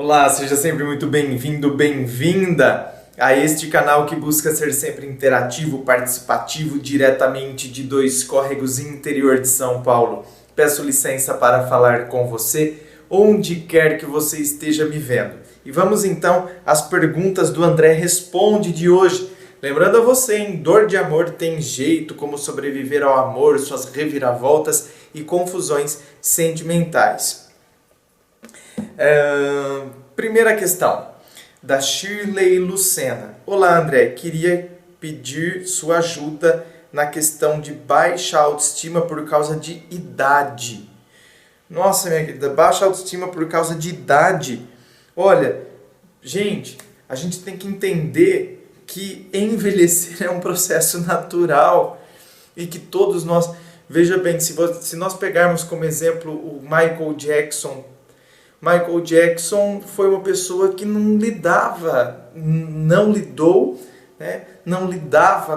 Olá, seja sempre muito bem-vindo, bem-vinda a este canal que busca ser sempre interativo, participativo, diretamente de Dois Córregos, interior de São Paulo. Peço licença para falar com você, onde quer que você esteja me vendo. E vamos então às perguntas do André Responde de hoje. Lembrando a você, em Dor de Amor tem jeito, como sobreviver ao amor, suas reviravoltas e confusões sentimentais. Primeira questão, da Shirley Lucena. Olá, André, queria pedir sua ajuda na questão de baixa autoestima por causa de idade. Nossa, minha querida, baixa autoestima por causa de idade. Olha, gente, a gente tem que entender que envelhecer é um processo natural e que todos nós... Veja bem, se nós pegarmos como exemplo o Michael Jackson foi uma pessoa que não lidava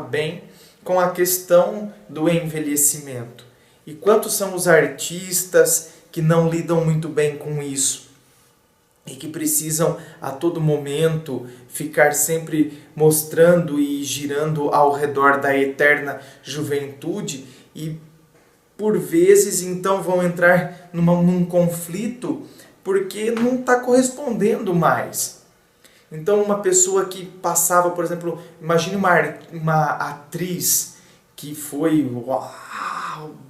bem com a questão do envelhecimento. E quantos são os artistas que não lidam muito bem com isso? E que precisam a todo momento ficar sempre mostrando e girando ao redor da eterna juventude e por vezes então vão entrar num conflito porque não está correspondendo mais. Então uma pessoa que passava, por exemplo, imagine uma atriz que foi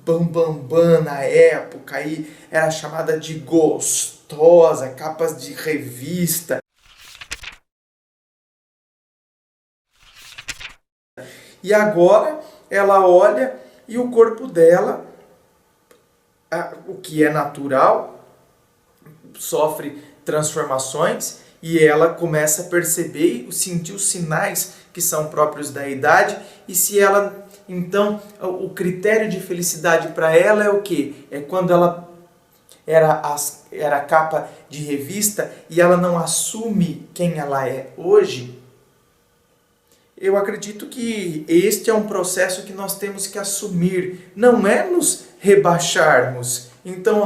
bam na época e era chamada de gostosa, capas de revista. E agora ela olha e o corpo dela, o que é natural, sofre transformações e ela começa a perceber e sentir os sinais que são próprios da idade. E se ela, então, o critério de felicidade para ela é o quê? É quando ela era capa de revista e ela não assume quem ela é hoje. Eu acredito que este é um processo que nós temos que assumir, não é nos rebaixarmos. Então,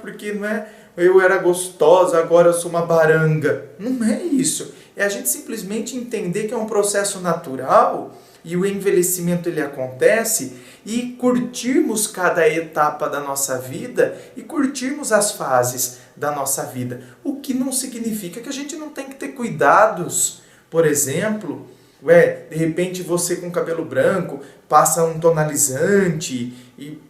porque não é... Eu era gostosa, agora eu sou uma baranga. Não é isso. É a gente simplesmente entender que é um processo natural e o envelhecimento ele acontece e curtirmos cada etapa da nossa vida e curtirmos as fases da nossa vida. O que não significa que a gente não tem que ter cuidados. Por exemplo, de repente você com cabelo branco passa um tonalizante e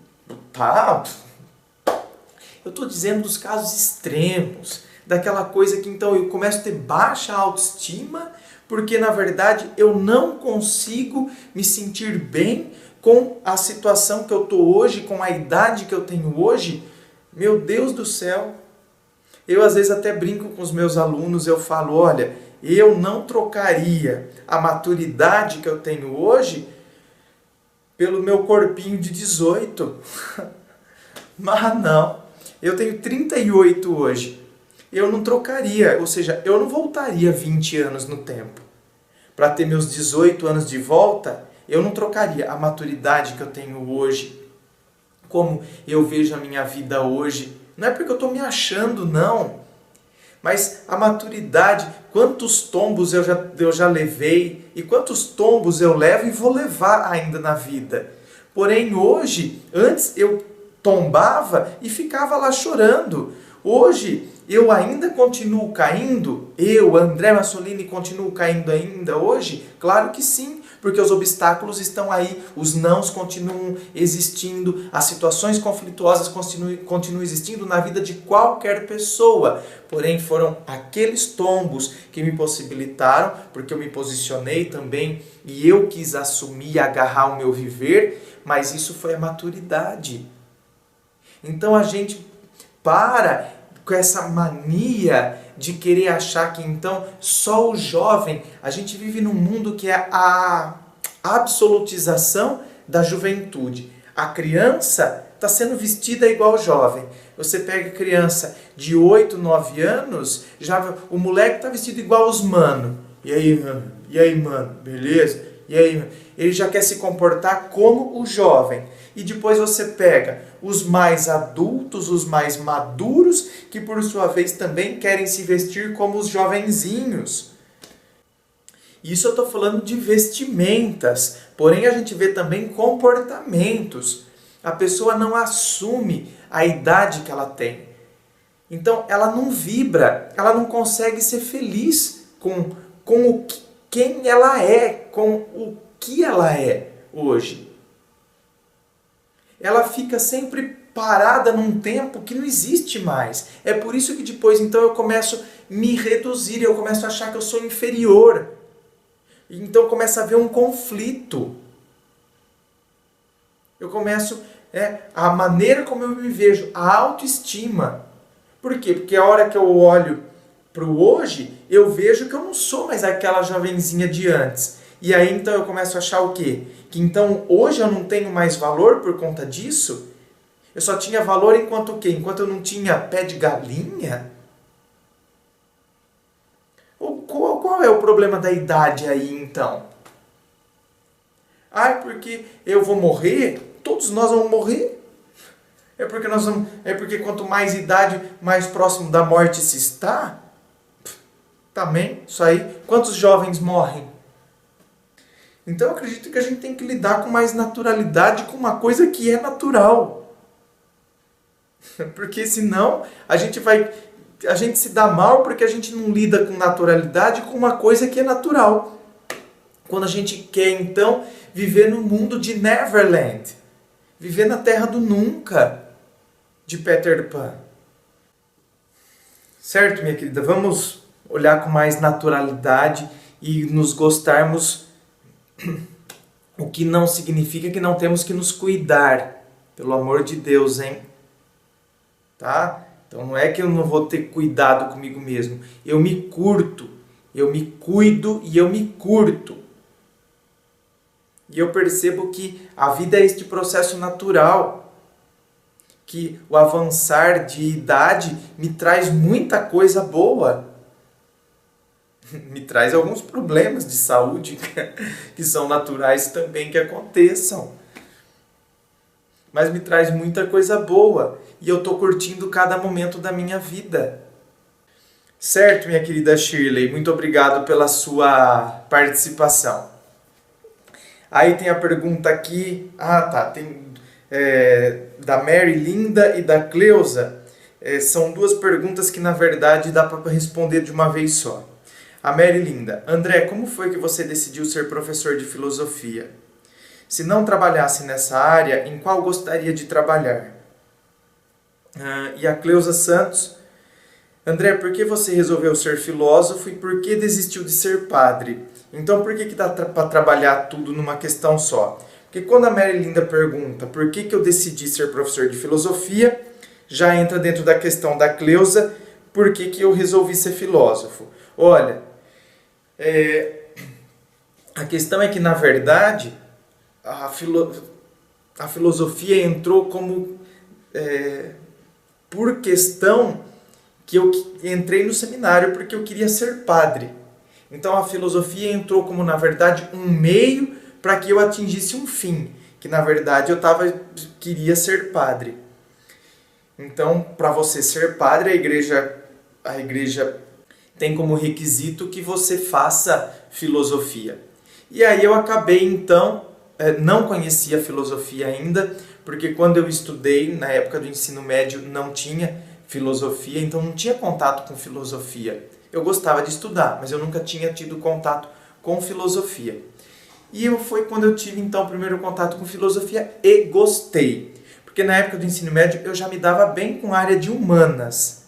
eu estou dizendo dos casos extremos, daquela coisa que então eu começo a ter baixa autoestima, porque na verdade eu não consigo me sentir bem com a situação que eu estou hoje, com a idade que eu tenho hoje. Meu Deus do céu! Eu às vezes até brinco com os meus alunos, eu falo, olha, eu não trocaria a maturidade que eu tenho hoje pelo meu corpinho de 18. Mas não. Eu tenho 38 hoje. Eu não trocaria, ou seja, eu não voltaria 20 anos no tempo. Para ter meus 18 anos de volta, eu não trocaria a maturidade que eu tenho hoje, como eu vejo a minha vida hoje. Não é porque eu estou me achando, não. Mas a maturidade, quantos tombos eu já levei e quantos tombos eu levo e vou levar ainda na vida. Porém, hoje, antes eu tombava e ficava lá chorando. Hoje, eu ainda continuo caindo? Eu, André Massolini, continuo caindo ainda hoje? Claro que sim, porque os obstáculos estão aí, os nãos continuam existindo, as situações conflituosas continuam existindo na vida de qualquer pessoa. Porém, foram aqueles tombos que me possibilitaram, porque eu me posicionei também e eu quis assumir e agarrar o meu viver, mas isso foi a maturidade. Então a gente para com essa mania de querer achar que então só o jovem... A gente vive num mundo que é a absolutização da juventude. A criança está sendo vestida igual jovem. Você pega criança de 8, 9 anos, já o moleque está vestido igual os mano. E aí, mano? Beleza? E aí, ele já quer se comportar como o jovem. E depois você pega os mais adultos, os mais maduros, que por sua vez também querem se vestir como os jovenzinhos. Isso eu estou falando de vestimentas, porém a gente vê também comportamentos. A pessoa não assume a idade que ela tem. Então ela não vibra, ela não consegue ser feliz com quem ela é, com o que ela é hoje. Ela fica sempre parada num tempo que não existe mais. É por isso que depois então eu começo a me reduzir, eu começo a achar que eu sou inferior. Então começa a haver um conflito. Eu começo, a maneira como eu me vejo, a autoestima. Por quê? Porque a hora que eu olho para o hoje, eu vejo que eu não sou mais aquela jovenzinha de antes. E aí então eu começo a achar o quê? Que então hoje eu não tenho mais valor por conta disso? Eu só tinha valor enquanto o quê? Enquanto eu não tinha pé de galinha? Qual é o problema da idade aí então? Ah, é porque eu vou morrer? Todos nós vamos morrer? É porque quanto mais idade, mais próximo da morte se está? Também, isso aí. Quantos jovens morrem? Então eu acredito que a gente tem que lidar com mais naturalidade com uma coisa que é natural. Porque senão a gente se dá mal porque a gente não lida com naturalidade com uma coisa que é natural. Quando a gente quer então viver no mundo de Neverland, viver na terra do nunca, de Peter Pan. Certo, minha querida? Vamos olhar com mais naturalidade e nos gostarmos, o que não significa que não temos que nos cuidar. Pelo amor de Deus, hein? Tá? Então não é que eu não vou ter cuidado comigo mesmo. Eu me curto, eu me cuido e eu me curto. E eu percebo que a vida é este processo natural. Que o avançar de idade me traz muita coisa boa. Me traz alguns problemas de saúde que são naturais também que aconteçam. Mas me traz muita coisa boa. E eu estou curtindo cada momento da minha vida. Certo, minha querida Shirley? Muito obrigado pela sua participação. Aí tem a pergunta aqui... Tem da Mary Linda e da Cleusa. São duas perguntas que, na verdade, dá para responder de uma vez só. A Mary Linda: André, como foi que você decidiu ser professor de filosofia? Se não trabalhasse nessa área, em qual gostaria de trabalhar? E a Cleusa Santos: André, por que você resolveu ser filósofo e por que desistiu de ser padre? Então, por que dá para trabalhar tudo numa questão só? Porque quando a Mary Linda pergunta por que eu decidi ser professor de filosofia, já entra dentro da questão da Cleusa, por que eu resolvi ser filósofo. Olha, a questão é que, na verdade, a filosofia entrou como por questão que eu entrei no seminário porque eu queria ser padre. Então a filosofia entrou como, na verdade, um meio para que eu atingisse um fim, que na verdade eu queria ser padre. Então, para você ser padre, a igreja tem como requisito que você faça filosofia. E aí eu acabei então, não conhecia filosofia ainda, porque quando eu estudei, na época do ensino médio, não tinha filosofia, então não tinha contato com filosofia. Eu gostava de estudar, mas eu nunca tinha tido contato com filosofia. E foi quando eu tive então o primeiro contato com filosofia e gostei. Porque na época do ensino médio eu já me dava bem com a área de humanas.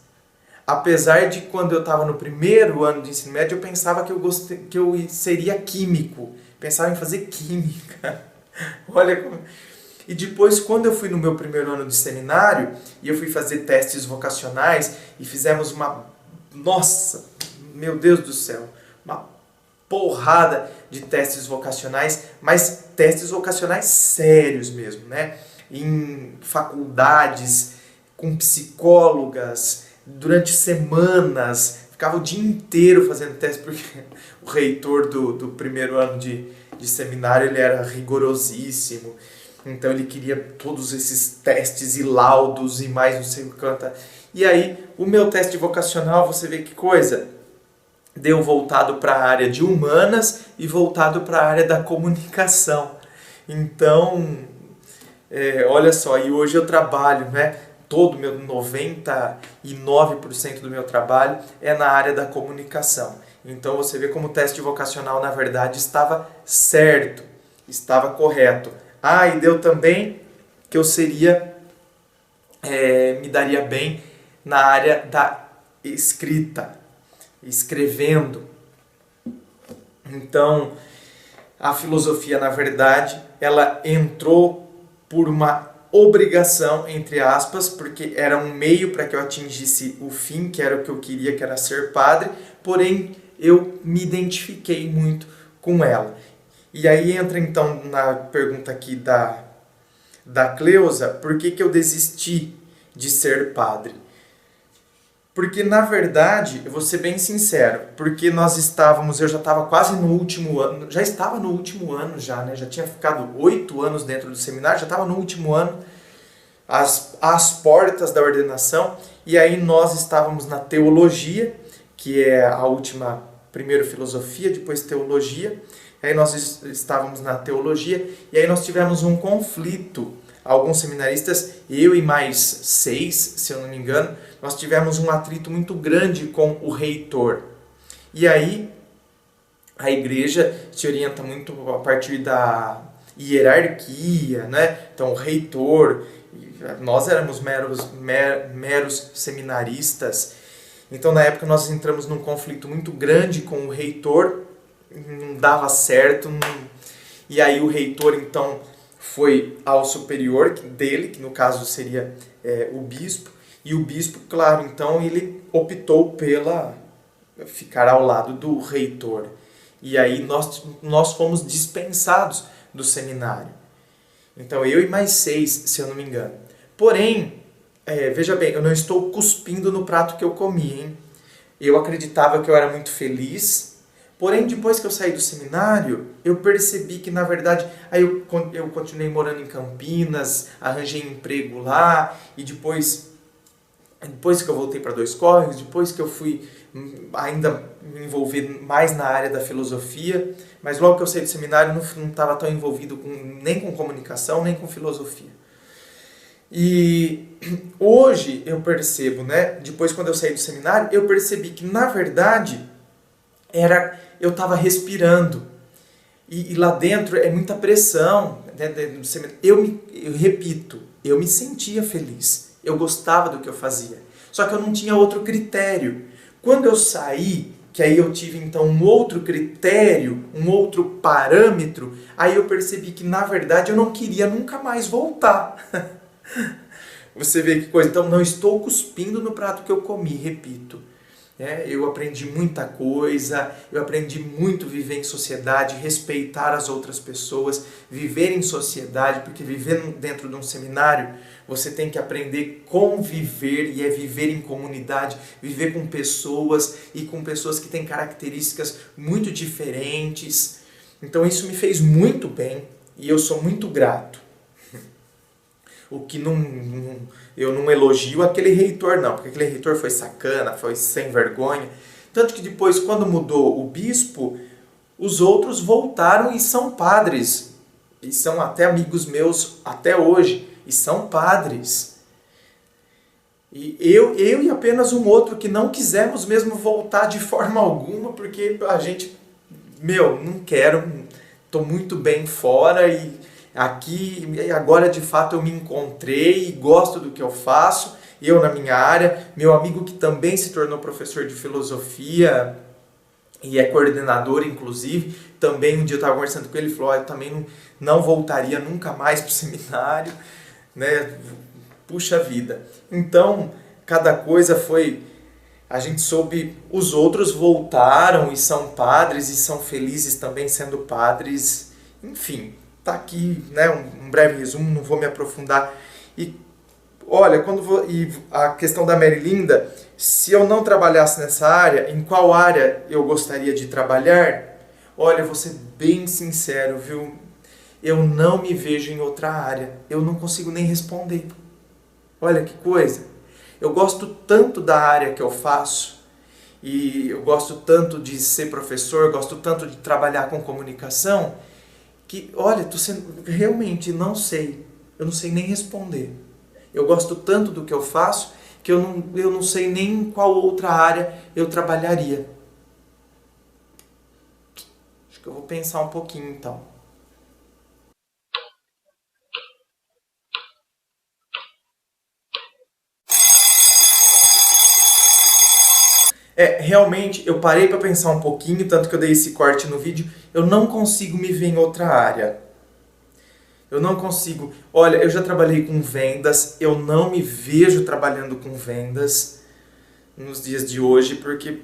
Apesar de quando eu estava no primeiro ano de ensino médio eu pensava que eu seria químico. Pensava em fazer química. Olha como... E depois, quando eu fui no meu primeiro ano de seminário, e eu fui fazer testes vocacionais, e fizemos nossa, meu Deus do céu, uma porrada de testes vocacionais, mas testes vocacionais sérios mesmo, né? Em faculdades, com psicólogas, durante semanas, ficava o dia inteiro fazendo teste, porque o reitor do primeiro ano de de seminário ele era rigorosíssimo, então ele queria todos esses testes e laudos e mais não sei o quanto. E aí, o meu teste vocacional, você vê que coisa, deu voltado para a área de humanas e voltado para a área da comunicação. Então, olha só, e hoje eu trabalho, né? Todo meu 99% do meu trabalho é na área da comunicação. Então você vê como o teste vocacional, na verdade, estava certo, estava correto. E deu também que eu seria, me daria bem na área da escrita, escrevendo. Então, a filosofia, na verdade, ela entrou por uma obrigação, entre aspas, porque era um meio para que eu atingisse o fim, que era o que eu queria, que era ser padre, porém eu me identifiquei muito com ela. E aí entra então na pergunta aqui da Cleusa, por que eu desisti de ser padre? Porque, na verdade, eu vou ser bem sincero, porque eu já estava quase no último ano, já estava no último ano já, né? Já tinha ficado 8 anos dentro do seminário, já estava no último ano, às portas da ordenação, e aí nós estávamos na teologia, que é a última, primeiro filosofia, depois teologia, aí nós estávamos na teologia, e aí nós tivemos um conflito. Alguns seminaristas, eu e mais 6, se eu não me engano, nós tivemos um atrito muito grande com o reitor. E aí, a igreja se orienta muito a partir da hierarquia, né? Então, o reitor, nós éramos meros seminaristas. Então, na época, nós entramos num conflito muito grande com o reitor, não dava certo, e aí o reitor, então, foi ao superior dele, que no caso seria o bispo, e o bispo, claro, então ele optou pela ficar ao lado do reitor. E aí nós fomos dispensados do seminário. Então eu e mais 6, se eu não me engano. Porém, veja bem, eu não estou cuspindo no prato que eu comi, hein? Eu acreditava que eu era muito feliz. Porém, depois que eu saí do seminário, eu percebi que, na verdade, aí eu continuei morando em Campinas, arranjei emprego lá, e depois que eu voltei para Dois Córregos, depois que eu fui ainda me envolver mais na área da filosofia, mas logo que eu saí do seminário não estava tão envolvido nem com comunicação, nem com filosofia. E hoje eu percebo, né, depois quando eu saí do seminário, eu percebi que, na verdade, eu estava respirando. E lá dentro é muita pressão. Eu repito, eu me sentia feliz. Eu gostava do que eu fazia. Só que eu não tinha outro critério. Quando eu saí, que aí eu tive então um outro critério, um outro parâmetro, aí eu percebi que na verdade eu não queria nunca mais voltar. Você vê que coisa. Então não estou cuspindo no prato que eu comi, repito. Eu aprendi muita coisa, eu aprendi muito viver em sociedade, respeitar as outras pessoas, viver em sociedade, porque viver dentro de um seminário, você tem que aprender a conviver e viver em comunidade, viver com pessoas e com pessoas que têm características muito diferentes. Então isso me fez muito bem e eu sou muito grato. O que eu não elogio aquele reitor não, porque aquele reitor foi sacana, foi sem vergonha. Tanto que depois, quando mudou o bispo, os outros voltaram e são padres. E são até amigos meus até hoje, e são padres. E eu e apenas um outro que não quisemos mesmo voltar de forma alguma, porque a gente, não quero, estou muito bem fora e aqui, agora de fato eu me encontrei e gosto do que eu faço, eu na minha área, meu amigo que também se tornou professor de filosofia e é coordenador inclusive, também um dia eu estava conversando com ele e falou, eu também não voltaria nunca mais para o seminário, né? Puxa vida. Então, cada coisa foi, a gente soube, os outros voltaram e são padres e são felizes também sendo padres, enfim. Tá aqui, né, um breve resumo, não vou me aprofundar. E olha, e a questão da Merilinda, se eu não trabalhasse nessa área, em qual área eu gostaria de trabalhar? Olha, eu vou ser bem sincero, viu? Eu não me vejo em outra área. Eu não consigo nem responder. Olha que coisa. Eu gosto tanto da área que eu faço, e eu gosto tanto de ser professor, gosto tanto de trabalhar com comunicação, que, olha, realmente não sei. Eu não sei nem responder. Eu gosto tanto do que eu faço que eu não sei nem em qual outra área eu trabalharia. Acho que eu vou pensar um pouquinho então. Realmente eu parei para pensar um pouquinho, tanto que eu dei esse corte no vídeo, eu não consigo me ver em outra área. Eu não consigo. Olha, eu já trabalhei com vendas, eu não me vejo trabalhando com vendas nos dias de hoje, porque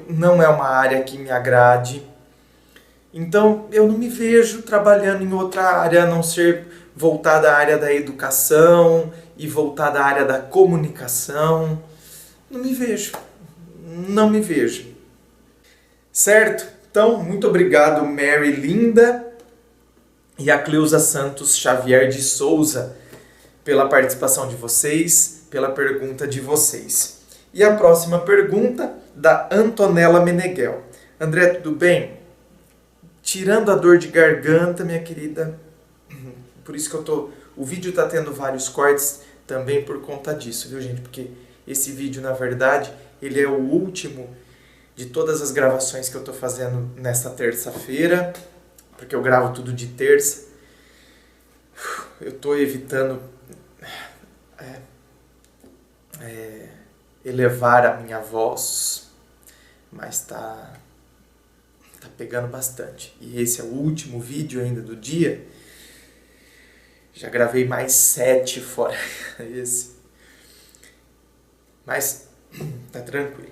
não é uma área que me agrade. Então, eu não me vejo trabalhando em outra área, a não ser voltada à área da educação e voltada à área da comunicação. Não me vejo. Não me vejo. Certo? Então, muito obrigado, Mary Linda e a Cleusa Santos Xavier de Souza, pela participação de vocês, pela pergunta de vocês. E a próxima pergunta, da Antonella Meneghel. André, tudo bem? Tirando a dor de garganta, minha querida, por isso que o vídeo está tendo vários cortes também por conta disso, viu, gente? Porque esse vídeo, na verdade, ele é o último de todas as gravações que eu estou fazendo nesta terça-feira, porque eu gravo tudo de terça. Eu estou evitando elevar a minha voz, mas tá pegando bastante. E esse é o último vídeo ainda do dia. Já gravei mais 7 fora esse. Mas tá tranquilo.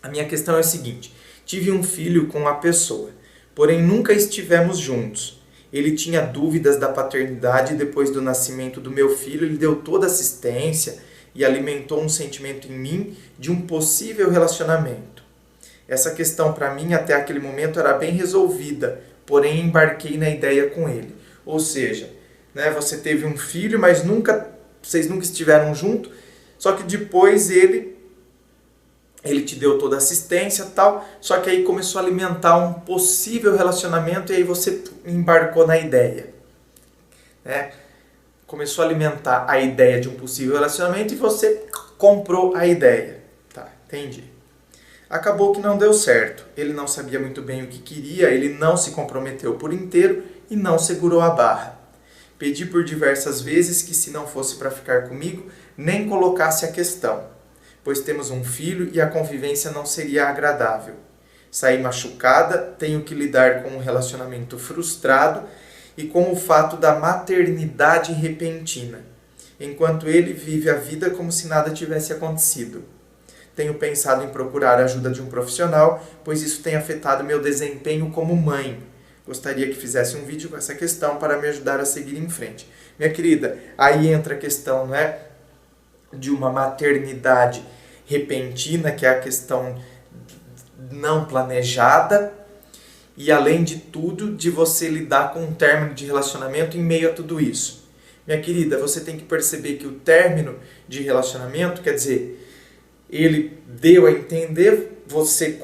A minha questão é a seguinte: tive um filho com uma pessoa, porém nunca estivemos juntos. Ele tinha dúvidas da paternidade e depois do nascimento do meu filho, ele deu toda a assistência e alimentou um sentimento em mim de um possível relacionamento. Essa questão para mim até aquele momento era bem resolvida, porém embarquei na ideia com ele. Ou seja, né, você teve um filho, mas vocês nunca estiveram juntos, só que depois ele te deu toda a assistência e tal, só que aí começou a alimentar um possível relacionamento e aí você embarcou na ideia. Né? Começou a alimentar a ideia de um possível relacionamento e você comprou a ideia. Tá, entendi. Acabou que não deu certo. Ele não sabia muito bem o que queria, ele não se comprometeu por inteiro e não segurou a barra. Pedi por diversas vezes que, se não fosse para ficar comigo, nem colocasse a questão, pois temos um filho e a convivência não seria agradável. Saí machucada, tenho que lidar com um relacionamento frustrado e com o fato da maternidade repentina, enquanto ele vive a vida como se nada tivesse acontecido. Tenho pensado em procurar a ajuda de um profissional, pois isso tem afetado meu desempenho como mãe. Gostaria que fizesse um vídeo com essa questão para me ajudar a seguir em frente. Minha querida, aí entra a questão, né, de uma maternidade repentina, que é a questão não planejada, e além de tudo, de você lidar com um término de relacionamento em meio a tudo isso. Minha querida, você tem que perceber que o término de relacionamento, quer dizer, ele deu a entender, você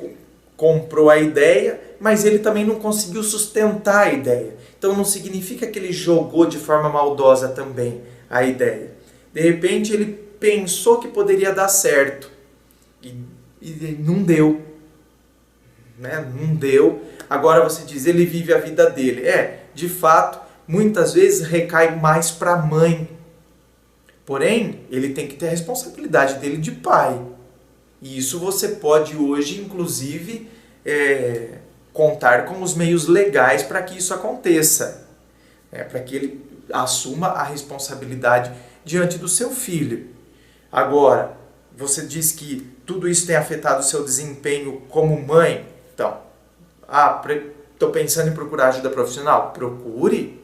comprou a ideia, mas ele também não conseguiu sustentar a ideia. Então não significa que ele jogou de forma maldosa também a ideia. De repente ele pensou que poderia dar certo e não deu. Né? Não deu. Agora você diz, ele vive a vida dele. De fato, muitas vezes recai mais para a mãe. Porém, ele tem que ter a responsabilidade dele de pai. E isso você pode hoje, inclusive, contar com os meios legais para que isso aconteça. Para que ele assuma a responsabilidade diante do seu filho. Agora, você diz que tudo isso tem afetado o seu desempenho como mãe. Então, estou pensando em procurar ajuda profissional. Procure,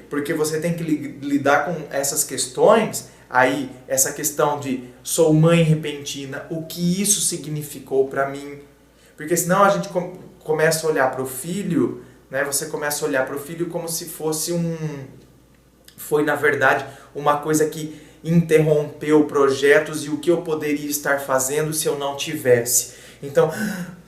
porque você tem que lidar com essas questões. Aí, essa questão de sou mãe repentina, o que isso significou para mim? Porque senão a gente começa a olhar para o filho, né? Você começa a olhar para o filho como se fosse foi na verdade uma coisa que interrompeu projetos e o que eu poderia estar fazendo se eu não tivesse. Então,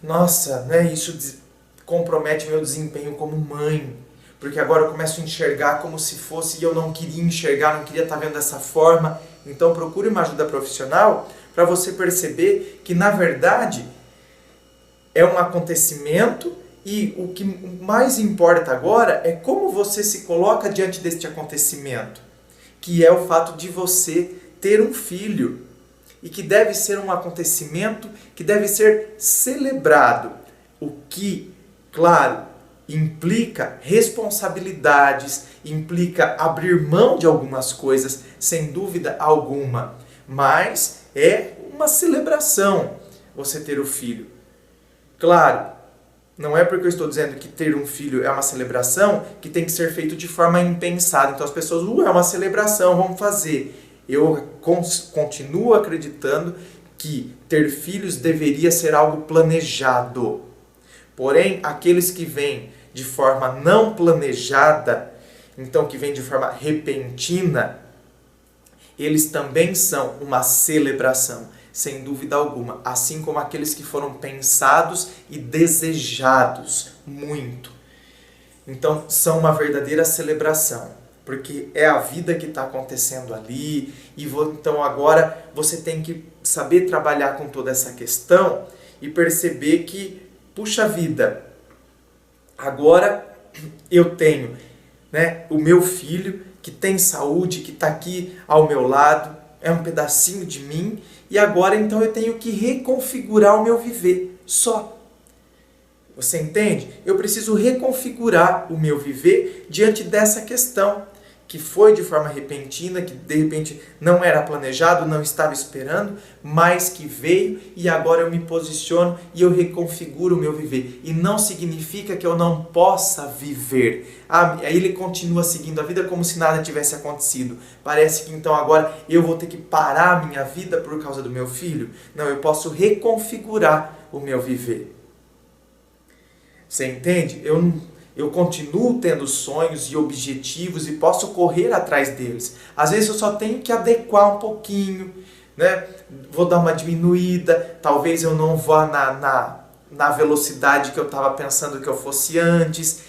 nossa, né? Isso compromete meu desempenho como mãe. Porque agora eu começo a enxergar como se fosse, e eu não queria enxergar, não queria estar vendo dessa forma. Então procure uma ajuda profissional para você perceber que, na verdade, é um acontecimento e o que mais importa agora é como você se coloca diante deste acontecimento, que é o fato de você ter um filho e que deve ser um acontecimento que deve ser celebrado, o que, claro, implica responsabilidades, implica abrir mão de algumas coisas, sem dúvida alguma, mas é uma celebração você ter o filho. Claro, não é porque eu estou dizendo que ter um filho é uma celebração que tem que ser feito de forma impensada. Então as pessoas, é uma celebração, vamos fazer. Eu continuo acreditando que ter filhos deveria ser algo planejado. Porém, aqueles que vêm de forma não planejada, então que vêm de forma repentina, eles também são uma celebração, sem dúvida alguma, assim como aqueles que foram pensados e desejados muito. Então, são uma verdadeira celebração, porque é a vida que está acontecendo ali, então agora você tem que saber trabalhar com toda essa questão e perceber que, puxa vida, agora eu tenho, né, o meu filho que tem saúde, que está aqui ao meu lado, é um pedacinho de mim, e agora então eu tenho que reconfigurar o meu viver só. Você entende? Eu preciso reconfigurar o meu viver diante dessa questão, que foi de forma repentina, que de repente não era planejado, não estava esperando, mas que veio e agora eu me posiciono e eu reconfiguro o meu viver. E não significa que eu não possa viver. Aí ele continua seguindo a vida como se nada tivesse acontecido. Parece que então agora eu vou ter que parar a minha vida por causa do meu filho. Não, eu posso reconfigurar o meu viver. Você entende? Eu continuo tendo sonhos e objetivos e posso correr atrás deles. Às vezes eu só tenho que adequar um pouquinho, né? Vou dar uma diminuída, talvez eu não vá na velocidade que eu estava pensando que eu fosse antes.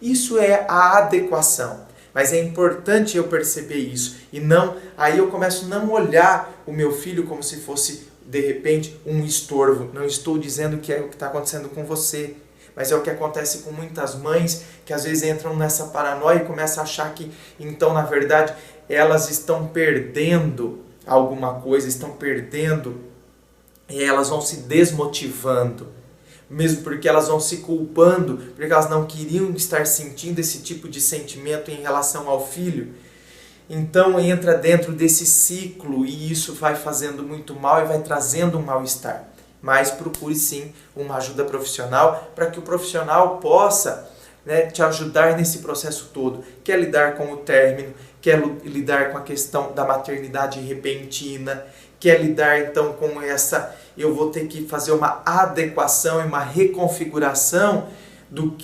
Isso é a adequação. Mas é importante eu perceber isso. Aí eu começo a não olhar o meu filho como se fosse, de repente, um estorvo. Não estou dizendo que é o que está acontecendo com você. Mas é o que acontece com muitas mães que às vezes entram nessa paranoia e começam a achar que, então, na verdade, elas estão perdendo alguma coisa, estão perdendo e elas vão se desmotivando. Mesmo porque elas vão se culpando, porque elas não queriam estar sentindo esse tipo de sentimento em relação ao filho. Então entra dentro desse ciclo e isso vai fazendo muito mal e vai trazendo um mal-estar. Mas procure sim uma ajuda profissional para que o profissional possa, né, te ajudar nesse processo todo. Quer lidar com o término, quer lidar com a questão da maternidade repentina, quer lidar então com eu vou ter que fazer uma adequação e uma reconfiguração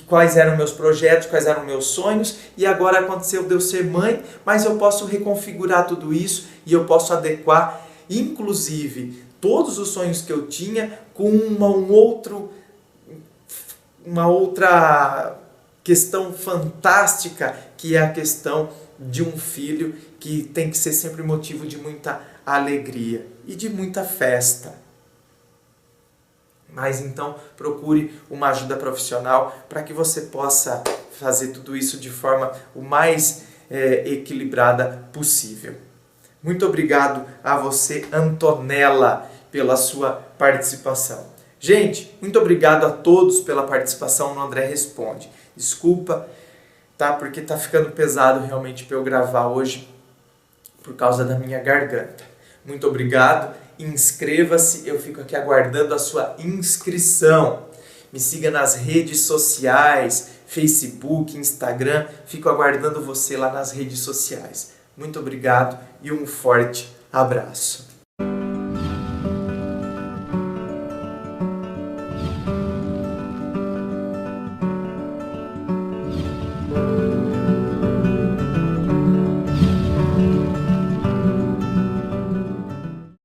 quais eram meus projetos, quais eram meus sonhos, e agora aconteceu de eu ser mãe, mas eu posso reconfigurar tudo isso e eu posso adequar, inclusive, todos os sonhos que eu tinha com uma outra questão fantástica, que é a questão de um filho que tem que ser sempre motivo de muita alegria e de muita festa. Mas então procure uma ajuda profissional para que você possa fazer tudo isso de forma o mais equilibrada possível. Muito obrigado a você, Antonella, pela sua participação. Gente, muito obrigado a todos pela participação no André Responde. Desculpa, tá? Porque tá ficando pesado realmente para eu gravar hoje por causa da minha garganta. Muito obrigado. Inscreva-se, eu fico aqui aguardando a sua inscrição. Me siga nas redes sociais, Facebook, Instagram. Fico aguardando você lá nas redes sociais. Muito obrigado e um forte abraço.